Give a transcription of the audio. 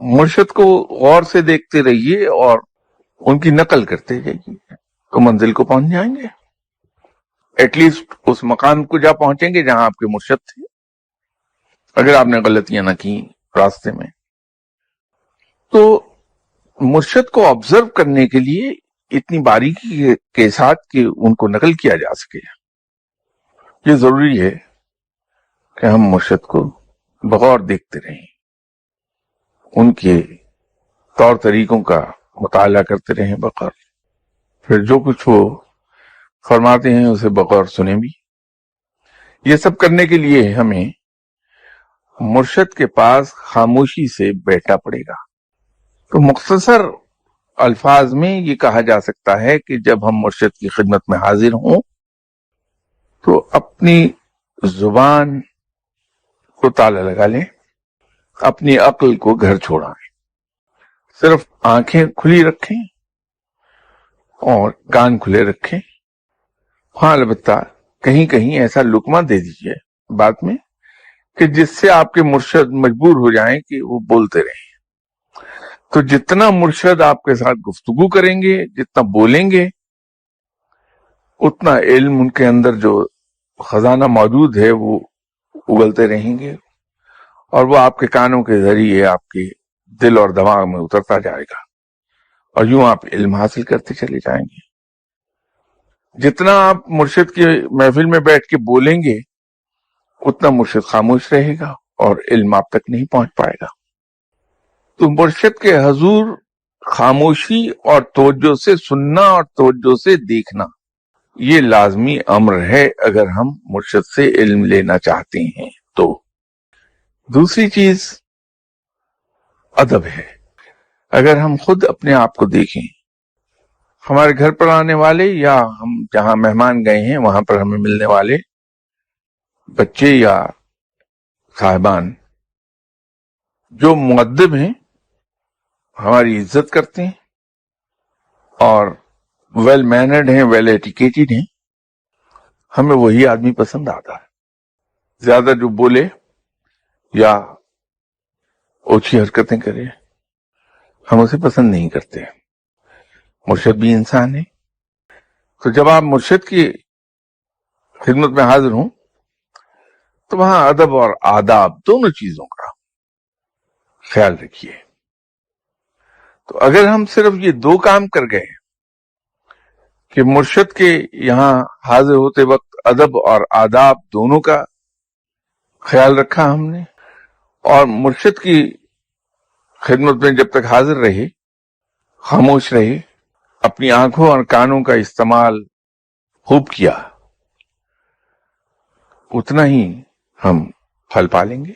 مرشد کو غور سے دیکھتے رہیے اور ان کی نقل کرتے جائیے تو منزل کو پہنچ جائیں گے. ایٹ لیسٹ اس مقام کو جا پہنچیں گے جہاں آپ کے مرشد تھے، اگر آپ نے غلطیاں نہ کی راستے میں. تو مرشد کو آبزرو کرنے کے لیے اتنی باریکی کے ساتھ کہ ان کو نقل کیا جا سکے، یہ ضروری ہے کہ ہم مرشد کو بغور دیکھتے رہیں، ان کے طور طریقوں کا مطالعہ کرتے رہیں بغور، پھر جو کچھ وہ فرماتے ہیں اسے بغور سنیں بھی. یہ سب کرنے کے لیے ہمیں مرشد کے پاس خاموشی سے بیٹھنا پڑے گا. تو مختصر الفاظ میں یہ کہا جا سکتا ہے کہ جب ہم مرشد کی خدمت میں حاضر ہوں تو اپنی زبان کو تالا لگا لیں، اپنی عقل کو گھر چھوڑائیں، صرف آنکھیں کھلی رکھیں اور کان کھلے رکھیں. ہاں البتہ کہیں کہیں ایسا لقمہ دے دیجئے بات میں کہ جس سے آپ کے مرشد مجبور ہو جائیں کہ وہ بولتے رہیں. تو جتنا مرشد آپ کے ساتھ گفتگو کریں گے، جتنا بولیں گے، اتنا علم ان کے اندر جو خزانہ موجود ہے وہ اگلتے رہیں گے اور وہ آپ کے کانوں کے ذریعے آپ کے دل اور دماغ میں اترتا جائے گا اور یوں آپ علم حاصل کرتے چلے جائیں گے. جتنا آپ مرشد کی محفل میں بیٹھ کے بولیں گے اتنا مرشد خاموش رہے گا اور علم آپ تک نہیں پہنچ پائے گا. تو مرشد کے حضور خاموشی اور توجہ سے سننا اور توجہ سے دیکھنا یہ لازمی امر ہے اگر ہم مرشد سے علم لینا چاہتے ہیں. تو دوسری چیز ادب ہے. اگر ہم خود اپنے آپ کو دیکھیں، ہمارے گھر پر آنے والے یا ہم جہاں مہمان گئے ہیں وہاں پر ہمیں ملنے والے بچے یا صاحبان جو مؤدب ہیں، ہماری عزت کرتے ہیں اور ویل مینرڈ ہیں، ویل ایٹیکیٹڈ ہیں، ہمیں وہی آدمی پسند آتا ہے. زیادہ جو بولے یا اوچھی حرکتیں کرے ہم اسے پسند نہیں کرتے. مرشد بھی انسان ہے. تو جب آپ مرشد کی خدمت میں حاضر ہوں تو وہاں ادب اور آداب دونوں چیزوں کا خیال رکھیے. تو اگر ہم صرف یہ دو کام کر گئے کہ مرشد کے یہاں حاضر ہوتے وقت ادب اور آداب دونوں کا خیال رکھا ہم نے، اور مرشد کی خدمت میں جب تک حاضر رہے خاموش رہے، اپنی آنکھوں اور کانوں کا استعمال خوب کیا، اتنا ہی ہم پھل پالیں گے.